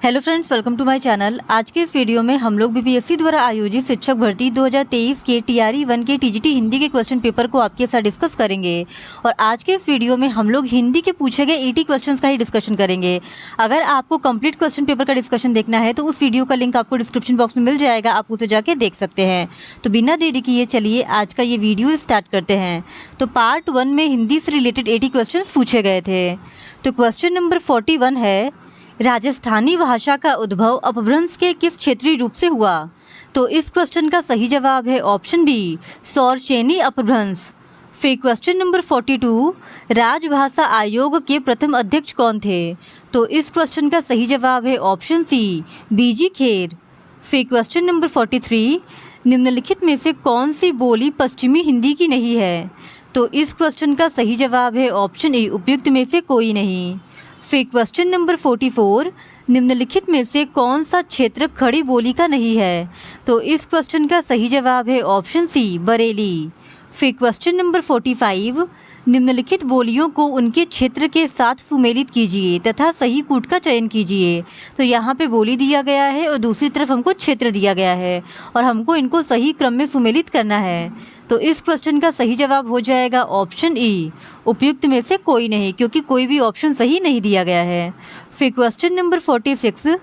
Hello friends, welcome to my channel. आज के इस वीडियो में हम लोग बीपीएससी द्वारा आयोजित शिक्षक भर्ती 2023 के टीआरई 1 के टीजीटी हिंदी के क्वेश्चन पेपर को आपके साथ डिस्कस करेंगे। और आज के इस वीडियो में हम लोग हिंदी के पूछे गए 80 क्वेश्चंस का ही डिस्कशन करेंगे। अगर आपको कंप्लीट क्वेश्चन पेपर का डिस्कशन देखना है तो उस वीडियो का लिंक आपको डिस्क्रिप्शन बॉक्स में मिल जाएगा, आप उसे जाके देख सकते हैं। तो बिना देरी किए चलिए आज का ये वीडियो स्टार्ट करते हैं। तो पार्ट 1 में हिंदी से रिलेटेड 80 क्वेश्चन पूछे गए थे। तो क्वेश्चन नंबर 41 है, राजस्थानी भाषा का उद्भव अपभ्रंश के किस क्षेत्रीय रूप से हुआ? तो इस क्वेश्चन का सही जवाब है ऑप्शन बी, सौरसेनी अपभ्रंश। फिर क्वेश्चन नंबर 42, राजभाषा आयोग के प्रथम अध्यक्ष कौन थे? तो इस क्वेश्चन का सही जवाब है ऑप्शन सी, बीजी खेर। फिर क्वेश्चन नंबर 43, निम्नलिखित में से कौन सी बोली पश्चिमी हिंदी की नहीं है? तो इस क्वेश्चन का सही जवाब है ऑप्शन ए, उपयुक्त में से कोई नहीं। फिर क्वेश्चन नंबर 44, निम्नलिखित में से कौन सा क्षेत्र खड़ी बोली का नहीं है? तो इस क्वेश्चन का सही जवाब है ऑप्शन सी, बरेली। फिर क्वेश्चन नंबर 45, निम्नलिखित बोलियों को उनके क्षेत्र के साथ सुमेलित कीजिए तथा सही कूट का चयन कीजिए। तो यहाँ पे बोली दिया गया है और दूसरी तरफ हमको क्षेत्र दिया गया है और हमको इनको सही क्रम में सुमेलित करना है। तो इस क्वेश्चन का सही जवाब हो जाएगा ऑप्शन ई, उपयुक्त में से कोई नहीं, क्योंकि कोई भी ऑप्शन सही नहीं दिया गया है। फिर क्वेश्चन नंबर 46,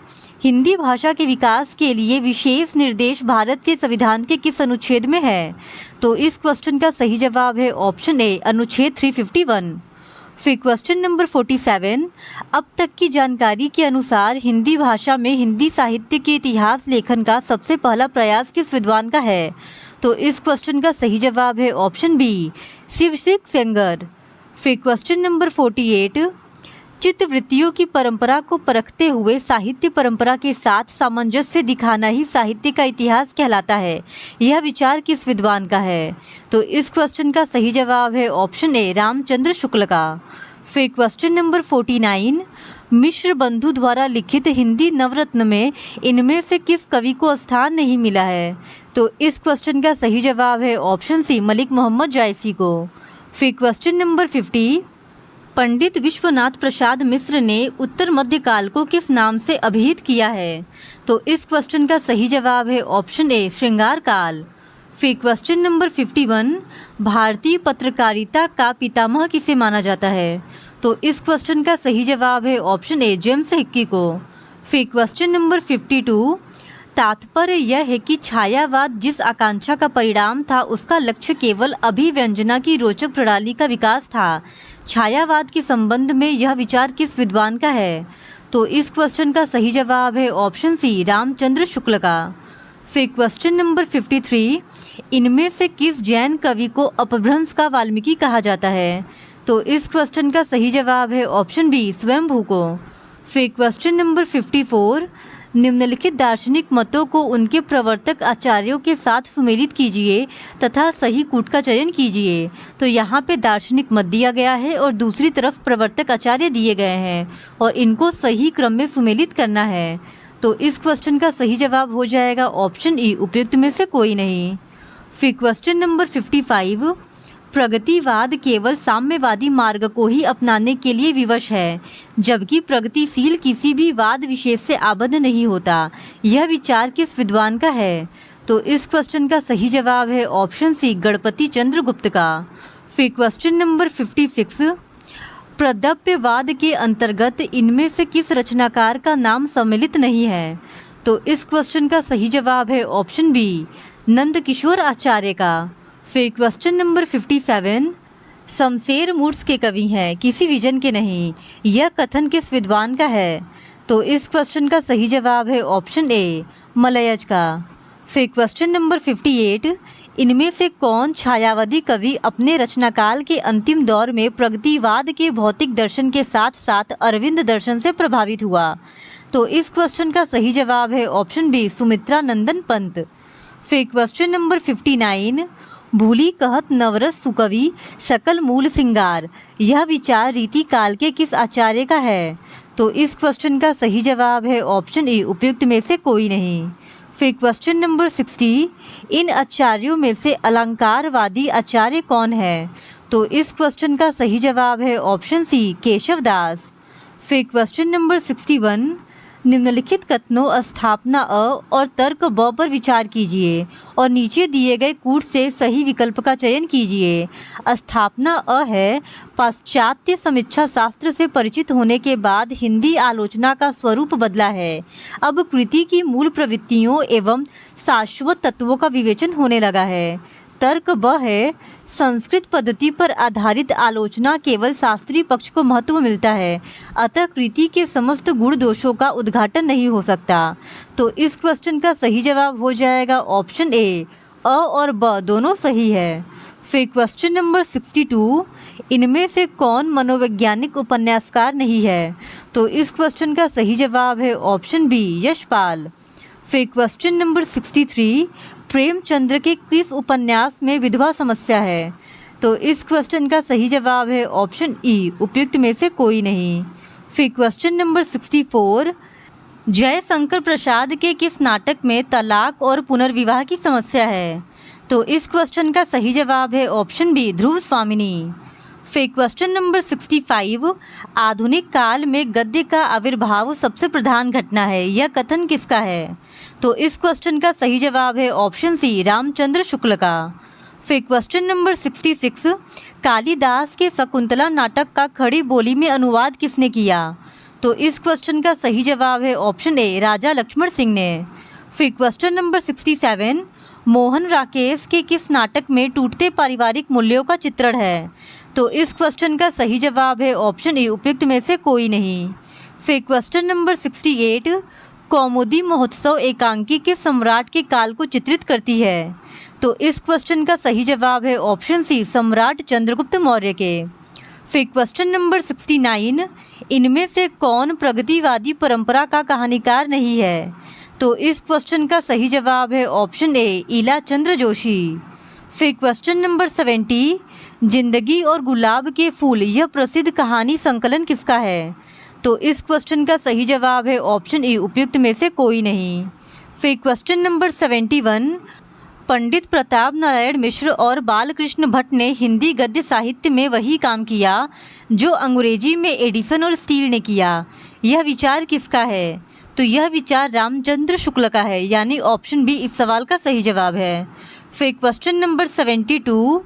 हिंदी भाषा के विकास के लिए विशेष निर्देश भारत के संविधान के किस अनुच्छेद में है? तो इस क्वेश्चन का सही जवाब है ऑप्शन ए, अनुच्छेद 351। फिर क्वेश्चन नंबर 47, अब तक की जानकारी के अनुसार हिंदी भाषा में हिंदी साहित्य के इतिहास लेखन का सबसे पहला प्रयास किस विद्वान का है? तो इस क्वेश्चन का सही जवाब है ऑप्शन बी, शिवसिंह सेंगर। फिर क्वेश्चन नंबर 48, चित्तवृत्तियों की परंपरा को परखते हुए साहित्य परंपरा के साथ सामंजस्य दिखाना ही साहित्य का इतिहास कहलाता है। यह विचार किस विद्वान का है? तो इस क्वेश्चन का सही जवाब है ऑप्शन ए, रामचंद्र शुक्ल का। फिर क्वेश्चन नंबर 49, मिश्र बंधु द्वारा लिखित हिंदी नवरत्न में इनमें से किस कवि को स्थान नहीं मिला है? तो इस क्वेश्चन का सही जवाब है ऑप्शन सी, मलिक मोहम्मद जायसी को। फिर क्वेश्चन नंबर 50, पंडित विश्वनाथ प्रसाद मिश्र ने उत्तर मध्यकाल को किस नाम से अभिहित किया है? तो इस क्वेश्चन का सही जवाब है ऑप्शन ए, श्रृंगार काल। फिर क्वेश्चन नंबर 51, भारतीय पत्रकारिता का पितामह किसे माना जाता है? तो इस क्वेश्चन का सही जवाब है ऑप्शन ए, जेम्स हिक्की को। फिर क्वेश्चन नंबर 52, तात्पर्य यह है कि छायावाद जिस आकांक्षा का परिणाम था उसका लक्ष्य केवल अभिव्यंजना की रोचक प्रणाली का विकास था। छायावाद के संबंध में यह विचार किस विद्वान का है? तो इस क्वेश्चन का सही जवाब है ऑप्शन सी, रामचंद्र शुक्ल का। फिर क्वेश्चन नंबर 53, इनमें से किस जैन कवि को अपभ्रंश का वाल्मीकि कहा जाता है? तो इस क्वेश्चन का सही जवाब है ऑप्शन बी, स्वयंभू को। फिर क्वेश्चन नंबर 54, निम्नलिखित दार्शनिक मतों को उनके प्रवर्तक आचार्यों के साथ सुमेलित कीजिए तथा सही कूट का चयन कीजिए। तो यहाँ पे दार्शनिक मत दिया गया है और दूसरी तरफ प्रवर्तक आचार्य दिए गए हैं और इनको सही क्रम में सुमेलित करना है। तो इस क्वेश्चन का सही जवाब हो जाएगा ऑप्शन ई, उपयुक्त में से कोई नहीं। फिर क्वेश्चन नंबर 55, प्रगतिवाद केवल साम्यवादी मार्ग को ही अपनाने के लिए विवश है, जबकि प्रगतिशील किसी भी वाद विशेष से आबद्ध नहीं होता। यह विचार किस विद्वान का है? तो इस क्वेश्चन का सही जवाब है ऑप्शन सी, गणपति चंद्र गुप्त का। फिर क्वेश्चन नंबर 56, प्रदप्यवाद के अंतर्गत इनमें से किस रचनाकार का नाम सम्मिलित नहीं है? तो इस क्वेश्चन का सही जवाब है ऑप्शन बी, नंदकिशोर आचार्य का। फिर क्वेश्चन नंबर 57, शमशेर मूर्स के कवि हैं, किसी विजन के नहीं। यह कथन किस विद्वान का है? तो इस क्वेश्चन का सही जवाब है ऑप्शन ए, मलयज का। फिर क्वेश्चन नंबर 58, इनमें से कौन छायावादी कवि अपने रचनाकाल के अंतिम दौर में प्रगतिवाद के भौतिक दर्शन के साथ साथ अरविंद दर्शन से प्रभावित हुआ? तो इस क्वेश्चन का सही जवाब है ऑप्शन बी, सुमित्रा नंदन पंत। फिर क्वेश्चन नंबर 59, भूली कहत नवरस सुकवि सकल मूल सिंगार, यह विचार रीति काल के किस आचार्य का है? तो इस क्वेश्चन का सही जवाब है ऑप्शन ए, उपयुक्त में से कोई नहीं। फिर क्वेश्चन नंबर 60, इन आचार्यों में से अलंकारवादी आचार्य कौन है? तो इस क्वेश्चन का सही जवाब है ऑप्शन सी, केशव दास। फिर क्वेश्चन नंबर 61, निम्नलिखित कथनों स्थापना अ और तर्क ब पर विचार कीजिए और नीचे दिए गए कूट से सही विकल्प का चयन कीजिए। स्थापना अ है, पाश्चात्य समीक्षा शास्त्र से परिचित होने के बाद हिंदी आलोचना का स्वरूप बदला है। अब कृति की मूल प्रवृत्तियों एवं शाश्वत तत्वों का विवेचन होने लगा है। तर्क ब है, संस्कृत पद्धति पर आधारित आलोचना केवल शास्त्रीय पक्ष को महत्व मिलता है, अतः कृति के समस्त गुण दोषों का उद्घाटन नहीं हो सकता। तो इस क्वेश्चन का सही जवाब हो जाएगा ऑप्शन ए, अ और ब दोनों सही है। फिर क्वेश्चन नंबर 62, इनमें से कौन मनोवैज्ञानिक उपन्यासकार नहीं है? तो इस क्वेश्चन का सही जवाब है ऑप्शन बी, यशपाल। फिर क्वेश्चन नंबर 63, प्रेमचंद्र के किस उपन्यास में विधवा समस्या है? तो इस क्वेश्चन का सही जवाब है ऑप्शन ई, उपयुक्त में से कोई नहीं। फिर क्वेश्चन नंबर 64, जयशंकर प्रसाद के किस नाटक में तलाक और पुनर्विवाह की समस्या है? तो इस क्वेश्चन का सही जवाब है ऑप्शन बी, ध्रुव स्वामिनी। फिर क्वेश्चन नंबर 65, आधुनिक काल में गद्य का आविर्भाव सबसे प्रधान घटना है, यह कथन किसका है? तो इस क्वेश्चन का सही जवाब है ऑप्शन सी, रामचंद्र शुक्ल का। फिर क्वेश्चन नंबर 66, कालिदास के शकुंतला नाटक का खड़ी बोली में अनुवाद किसने किया? तो इस क्वेश्चन का सही जवाब है ऑप्शन ए, राजा लक्ष्मण सिंह ने। फिर क्वेश्चन नंबर 67, मोहन राकेश के किस नाटक में टूटते पारिवारिक मूल्यों का चित्रण है? तो इस क्वेश्चन का सही जवाब है ऑप्शन ए, उपयुक्त में से कोई नहीं। फिर क्वेश्चन नंबर 68, कौमुदी महोत्सव एकांकी के सम्राट के काल को चित्रित करती है? तो इस क्वेश्चन का सही जवाब है ऑप्शन सी, सम्राट चंद्रगुप्त मौर्य के। फिर क्वेश्चन नंबर 69, इनमें से कौन प्रगतिवादी परंपरा का कहानीकार नहीं है? तो इस क्वेश्चन का सही जवाब है ऑप्शन ए, ईला चंद्र जोशी। फिर क्वेश्चन नंबर 70, जिंदगी और गुलाब के फूल यह प्रसिद्ध कहानी संकलन किसका है? तो इस क्वेश्चन का सही जवाब है ऑप्शन ई, उपयुक्त में से कोई नहीं। फिर क्वेश्चन नंबर 71, पंडित प्रताप नारायण मिश्र और बालकृष्ण भट्ट ने हिंदी गद्य साहित्य में वही काम किया जो अंग्रेजी में एडिसन और स्टील ने किया, यह विचार किसका है? तो यह विचार रामचंद्र शुक्ल का है, यानी ऑप्शन बी इस सवाल का सही जवाब है। फिर क्वेश्चन नंबर 72,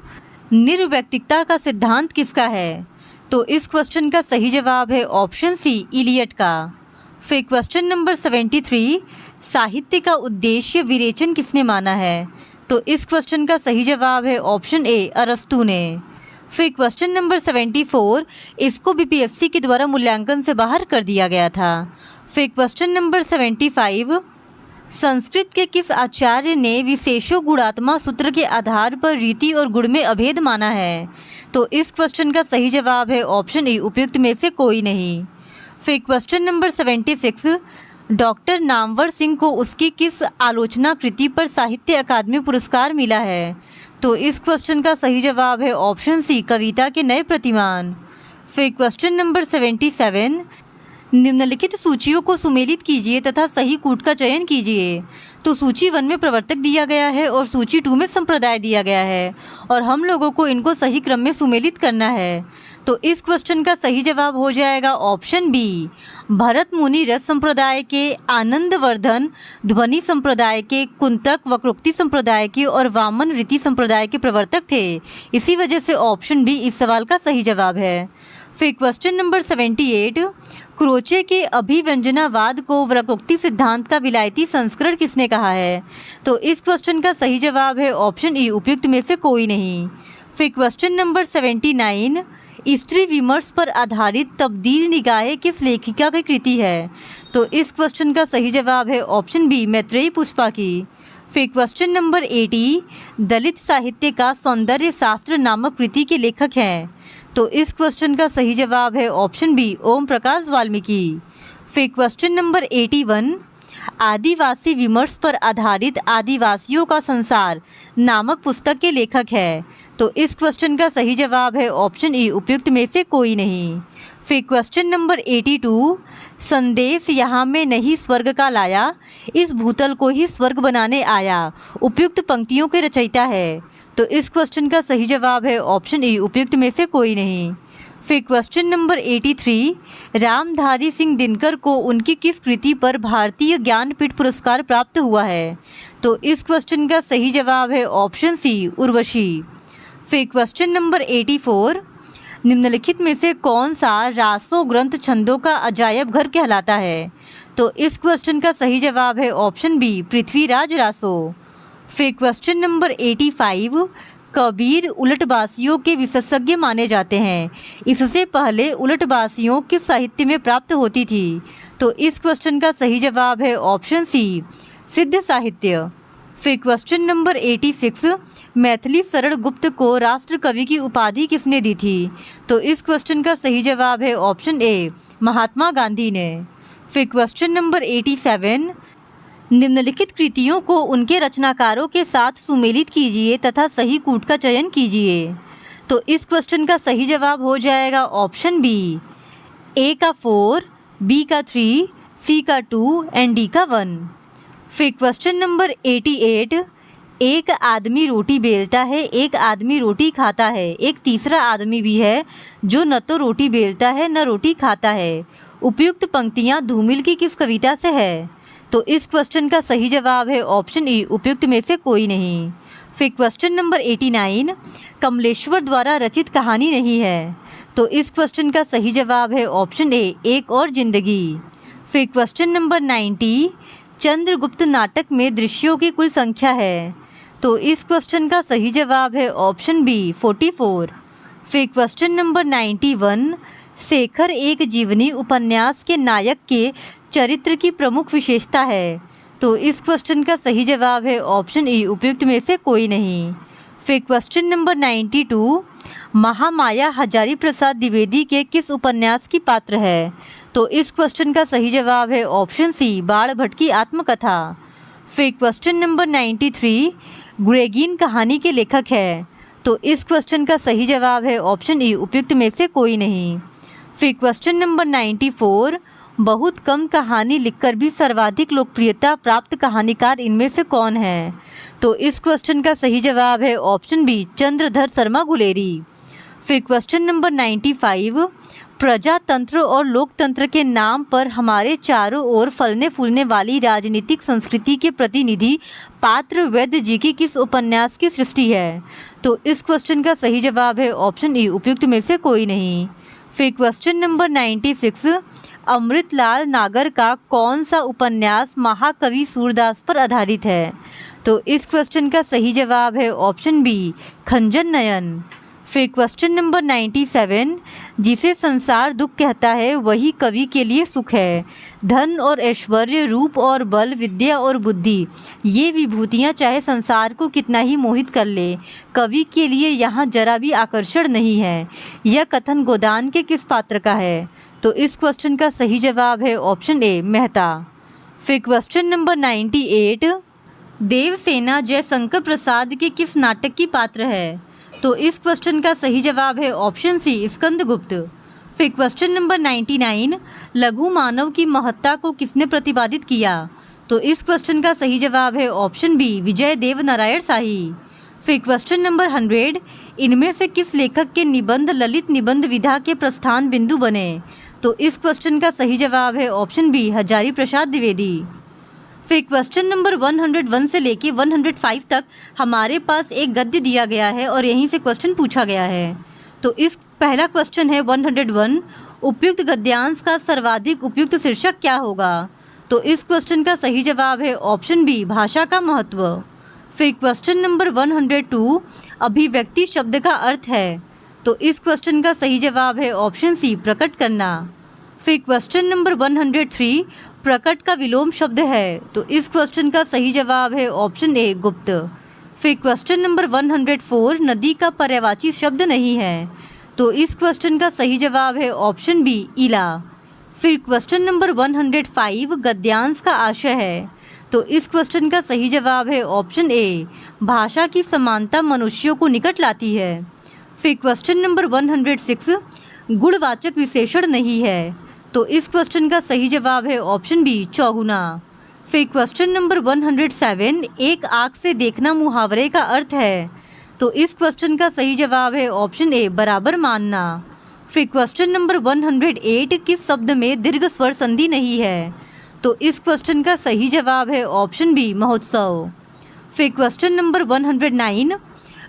निर्व्यक्तिकता का सिद्धांत किसका है? तो इस क्वेश्चन का सही जवाब है ऑप्शन सी, इलियट का। फिर क्वेश्चन नंबर 73, साहित्य का उद्देश्य विरेचन किसने माना है? तो इस क्वेश्चन का सही जवाब है ऑप्शन ए, अरस्तू ने। फिर क्वेश्चन नंबर 74, इसको बीपीएससी के द्वारा मूल्यांकन से बाहर कर दिया गया था। फिर क्वेश्चन नंबर 75, संस्कृत के किस आचार्य ने विशेषो गुणात्मा सूत्र के आधार पर रीति और गुण में अभेद माना है? तो इस क्वेश्चन का सही जवाब है ऑप्शन ए, उपयुक्त में से कोई नहीं। फिर question number 76, doctor Namvar Singh को उसकी किस आलोचना कृति पर साहित्य अकादमी पुरस्कार मिला है? तो इस क्वेश्चन का सही जवाब है ऑप्शन सी, कविता के नए प्रतिमान। फिर क्वेश्चन नंबर 77, निम्नलिखित सूचियों को सुमेलित कीजिए तथा सही कूट का चयन कीजिए। तो सूची 1 में प्रवर्तक दिया गया है और सूची 2 में संप्रदाय दिया गया है और हम लोगों को इनको सही क्रम में सुमेलित करना है। तो इस क्वेश्चन का सही जवाब हो जाएगा ऑप्शन बी, भरत मुनि रस संप्रदाय के, आनंदवर्धन ध्वनि संप्रदाय के, कुंतक वक्रोक्ति संप्रदाय के और वामन रीति संप्रदाय के प्रवर्तक थे। इसी वजह से ऑप्शन बी इस सवाल का सही जवाब है। फिर क्वेश्चन नंबर 78, क्रोचे के अभिव्यंजनावाद को वक्रोक्ति सिद्धांत का विलायती संस्करण किसने कहा है? तो इस क्वेश्चन का सही जवाब है ऑप्शन ई, उपयुक्त में से कोई नहीं। फिर क्वेश्चन नंबर 79, स्त्री विमर्श पर आधारित तब्दील निगाहें किस लेखिका की कृति है? तो इस क्वेश्चन का सही जवाब है ऑप्शन बी, मैत्रेयी पुष्पा की। फिर क्वेश्चन नंबर 80, दलित साहित्य का सौंदर्य शास्त्र नामक कृति के लेखक हैं? तो इस क्वेश्चन का सही जवाब है ऑप्शन बी, ओम प्रकाश वाल्मीकि। फिर क्वेश्चन नंबर 81, आदिवासी विमर्श पर आधारित आदिवासियों का संसार नामक पुस्तक के लेखक है? तो इस क्वेश्चन का सही जवाब है ऑप्शन ई, उपयुक्त में से कोई नहीं। फिर क्वेश्चन नंबर 82, संदेश यहाँ में नहीं स्वर्ग का लाया, इस भूतल को ही स्वर्ग बनाने आया, उपयुक्त पंक्तियों के रचयिता है? तो इस क्वेश्चन का सही जवाब है ऑप्शन ई, उपयुक्त में से कोई नहीं। फिर क्वेश्चन नंबर 83, रामधारी सिंह दिनकर को उनकी किस कृति पर भारतीय ज्ञानपीठ पुरस्कार प्राप्त हुआ है? तो इस क्वेश्चन का सही जवाब है ऑप्शन सी, उर्वशी। फिर क्वेश्चन नंबर 84, निम्नलिखित में से कौन सा रासो ग्रंथ छंदों का अजायब घर कहलाता है? तो इस क्वेश्चन का सही जवाब है ऑप्शन बी, पृथ्वीराज रासो। फिर क्वेश्चन नंबर 85, कबीर उलटबासियों के विशेषज्ञ माने जाते हैं, इससे पहले उलटबासियों किस साहित्य में प्राप्त होती थी? तो इस क्वेश्चन का सही जवाब है ऑप्शन सी, सिद्ध साहित्य। फिर क्वेश्चन नंबर 86, मैथिली शरण गुप्त को राष्ट्र कवि की उपाधि किसने दी थी? तो इस क्वेश्चन का सही जवाब है ऑप्शन ए, महात्मा गांधी ने। फिर क्वेश्चन नंबर 87, निम्नलिखित कृतियों को उनके रचनाकारों के साथ सुमेलित कीजिए तथा सही कूट का चयन कीजिए। तो इस क्वेश्चन का सही जवाब हो जाएगा ऑप्शन बी, ए का 4, बी का 3, सी का 2 एंड डी का 1। फिर क्वेश्चन नंबर 88, एक आदमी रोटी बेलता है, एक आदमी रोटी खाता है, एक तीसरा आदमी भी है जो न तो रोटी बेलता है न रोटी खाता है। उपयुक्त पंक्तियाँ धूमिल की किस कविता से है? तो इस क्वेश्चन का सही जवाब है ऑप्शन ई, उपयुक्त में से कोई नहीं। फिर क्वेश्चन नंबर 89, कमलेश्वर द्वारा रचित कहानी नहीं है। तो इस क्वेश्चन का सही जवाब है ऑप्शन ए, एक और जिंदगी। फिर क्वेश्चन नंबर 90, चंद्रगुप्त नाटक में दृश्यों की कुल संख्या है। तो इस क्वेश्चन का सही जवाब है ऑप्शन बी, 44। फिर क्वेश्चन नंबर 91, शेखर एक जीवनी उपन्यास के नायक के चरित्र की प्रमुख विशेषता है। तो इस क्वेश्चन का सही जवाब है ऑप्शन ई, उपयुक्त में से कोई नहीं। फिर क्वेश्चन नंबर 92, महामाया हजारी प्रसाद द्विवेदी के किस उपन्यास की पात्र है? तो इस क्वेश्चन का सही जवाब है ऑप्शन सी, बाण भट्ट की आत्मकथा। फिर क्वेश्चन नंबर 93, ग्रेगिन कहानी के लेखक है। तो इस क्वेश्चन का सही जवाब है ऑप्शन ई, उपयुक्त में से कोई नहीं। फिर क्वेश्चन नंबर 94, बहुत कम कहानी लिखकर भी सर्वाधिक लोकप्रियता प्राप्त कहानीकार इनमें से कौन है? तो इस क्वेश्चन का सही जवाब है ऑप्शन बी, चंद्रधर शर्मा गुलेरी। फिर क्वेश्चन नंबर 95, प्रजातंत्र और लोकतंत्र के नाम पर हमारे चारों ओर फलने फूलने वाली राजनीतिक संस्कृति के प्रतिनिधि पात्र वैद्य जी की किस उपन्यास की सृष्टि है? तो इस क्वेश्चन का सही जवाब है ऑप्शन ई, उपयुक्त में से कोई नहीं। फिर क्वेश्चन नंबर 96, अमृतलाल नागर का कौन सा उपन्यास महाकवि सूरदास पर आधारित है? तो इस क्वेश्चन का सही जवाब है ऑप्शन बी, खंजन नयन। फिर क्वेश्चन नंबर 97, जिसे संसार दुख कहता है वही कवि के लिए सुख है। धन और ऐश्वर्य, रूप और बल, विद्या और बुद्धि, ये विभूतियाँ चाहे संसार को कितना ही मोहित कर ले, कवि के लिए यहाँ जरा भी आकर्षण नहीं है। यह कथन गोदान के किस पात्र का है? तो इस क्वेश्चन का सही जवाब है ऑप्शन ए, मेहता। फिर क्वेश्चन नंबर 98, देवसेना जयशंकर प्रसाद के किस नाटक की पात्र है? तो इस क्वेश्चन का सही जवाब है ऑप्शन सी, स्कंदगुप्त। फिर क्वेश्चन नंबर 99, लघु मानव की महत्ता को किसने प्रतिपादित किया? तो इस क्वेश्चन का सही जवाब है ऑप्शन बी, विजय देव नारायण शाही। फिर क्वेश्चन नंबर 100, इनमें से किस लेखक के निबंध ललित निबंध विधा के प्रस्थान बिंदु बने? तो इस क्वेश्चन का सही जवाब है ऑप्शन बी, हजारी प्रसाद द्विवेदी। फिर क्वेश्चन नंबर 101 से लेके 105 तक हमारे पास एक गद्य दिया गया है और यहीं से क्वेश्चन पूछा गया है। तो इस पहला क्वेश्चन है 101, उपयुक्त गद्यांश का सर्वाधिक उपयुक्त शीर्षक क्या होगा? तो इस क्वेश्चन का सही जवाब है ऑप्शन बी, भाषा का महत्व। फिर क्वेश्चन नंबर 102, अभिव्यक्ति शब्द का अर्थ है। तो इस क्वेश्चन का सही जवाब है ऑप्शन सी, प्रकट करना। फिर क्वेश्चन नंबर 103, प्रकट का विलोम शब्द है। तो इस क्वेश्चन का सही जवाब है ऑप्शन ए, गुप्त। फिर क्वेश्चन नंबर 104, नदी का पर्यायवाची शब्द नहीं है। तो इस क्वेश्चन का सही जवाब है ऑप्शन बी, इला। फिर क्वेश्चन नंबर 105, गद्यांश का आशय है। तो इस क्वेश्चन का सही जवाब है ऑप्शन ए, भाषा की समानता मनुष्यों को निकट लाती है। फिर क्वेश्चन नंबर 106, गुणवाचक विशेषण नहीं है। तो इस क्वेश्चन का सही जवाब है ऑप्शन बी, चौगुना। फिर क्वेश्चन नंबर 107, एक आँख से देखना मुहावरे का अर्थ है। तो इस क्वेश्चन का सही जवाब है ऑप्शन ए, बराबर मानना। फिर क्वेश्चन नंबर 108 किस शब्द में दीर्घ स्वर संधि नहीं है? तो इस क्वेश्चन का सही जवाब है ऑप्शन बी महोत्सव। फिर क्वेश्चन नंबर 109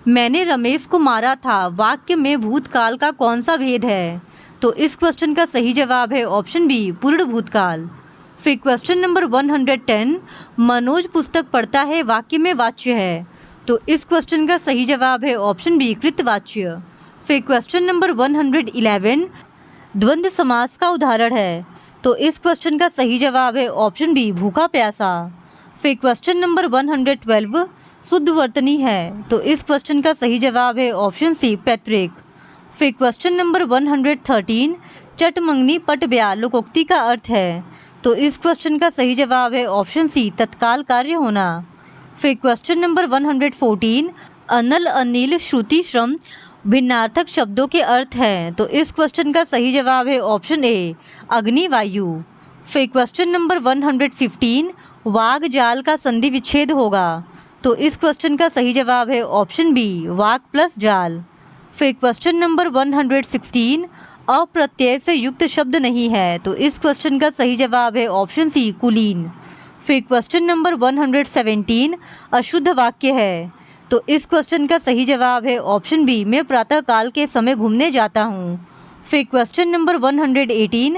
मैंने रमेश को मारा था वाक्य में भूतकाल का कौन सा भेद है? तो इस क्वेश्चन का सही जवाब है ऑप्शन बी पूर्ण भूतकाल। फिर क्वेश्चन नंबर 110 मनोज पुस्तक पढ़ता है वाक्य में वाच्य है। तो इस क्वेश्चन का सही जवाब है ऑप्शन बी कृतवाच्य। फिर क्वेश्चन नंबर 111 द्वंद्व समास का उदाहरण है। तो इस क्वेश्चन का सही जवाब है ऑप्शन बी भूखा प्यासा। फिर क्वेश्चन नंबर 112 शुद्ध वर्तनी है। तो इस क्वेश्चन का सही जवाब है ऑप्शन सी पैतृक। फिर क्वेश्चन नंबर 113 चट मंगनी पट ब्याह लोकोक्ति का अर्थ है। तो इस क्वेश्चन का सही जवाब है ऑप्शन सी तत्काल कार्य होना। फिर क्वेश्चन नंबर 114 अनल अनिल श्रुति श्रम भिन्नार्थक शब्दों के अर्थ हैं। तो इस क्वेश्चन का सही जवाब है ऑप्शन ए अग्नि वायु। फिर क्वेश्चन नंबर 115 वाग जाल का संधि विच्छेद होगा। तो इस क्वेश्चन का सही जवाब है ऑप्शन बी वाक प्लस जाल। फिर क्वेश्चन नंबर 116 अप्रत्यय से युक्त शब्द नहीं है। तो इस क्वेश्चन का सही जवाब है ऑप्शन सी कुलीन। फिर क्वेश्चन नंबर 117 अशुद्ध वाक्य है। तो इस क्वेश्चन का सही जवाब है ऑप्शन बी मैं प्रातःकाल के समय घूमने जाता हूँ। फिर क्वेश्चन नंबर 118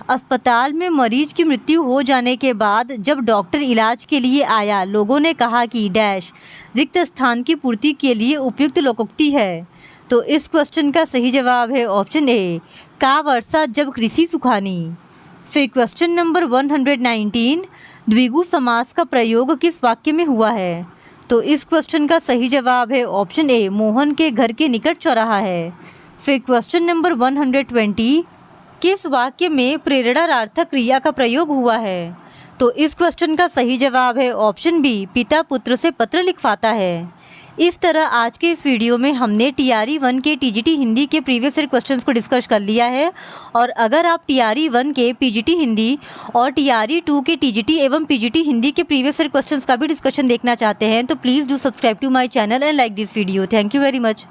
अस्पताल में मरीज की मृत्यु हो जाने के बाद जब डॉक्टर इलाज के लिए आया लोगों ने कहा कि डैश रिक्त स्थान की पूर्ति के लिए उपयुक्त लोकोक्ति है। तो इस क्वेश्चन का सही जवाब है ऑप्शन ए का वर्षा जब कृषि सुखानी। फिर क्वेश्चन नंबर 119 द्विगु समास का प्रयोग किस वाक्य में हुआ है? तो इस क्वेश्चन का सही जवाब है ऑप्शन ए मोहन के घर के निकट चौराहा है। फिर क्वेश्चन नंबर 120 किस वाक्य में प्रेरणार्थक क्रिया का प्रयोग हुआ है? तो इस क्वेश्चन का सही जवाब है ऑप्शन बी पिता पुत्र से पत्र लिखवाता है। इस तरह आज के इस वीडियो में हमने TRE 1 के TGT हिंदी के प्रीवियस ईयर क्वेश्चंस को डिस्कस कर लिया है। और अगर आप TRE 1 के PGT हिंदी और TRE 2 के TGT एवं PGT हिंदी के प्रीवियस ईयर क्वेश्चंस का भी डिस्कशन देखना चाहते हैं तो please do subscribe to my channel and like this video. Thank you very much.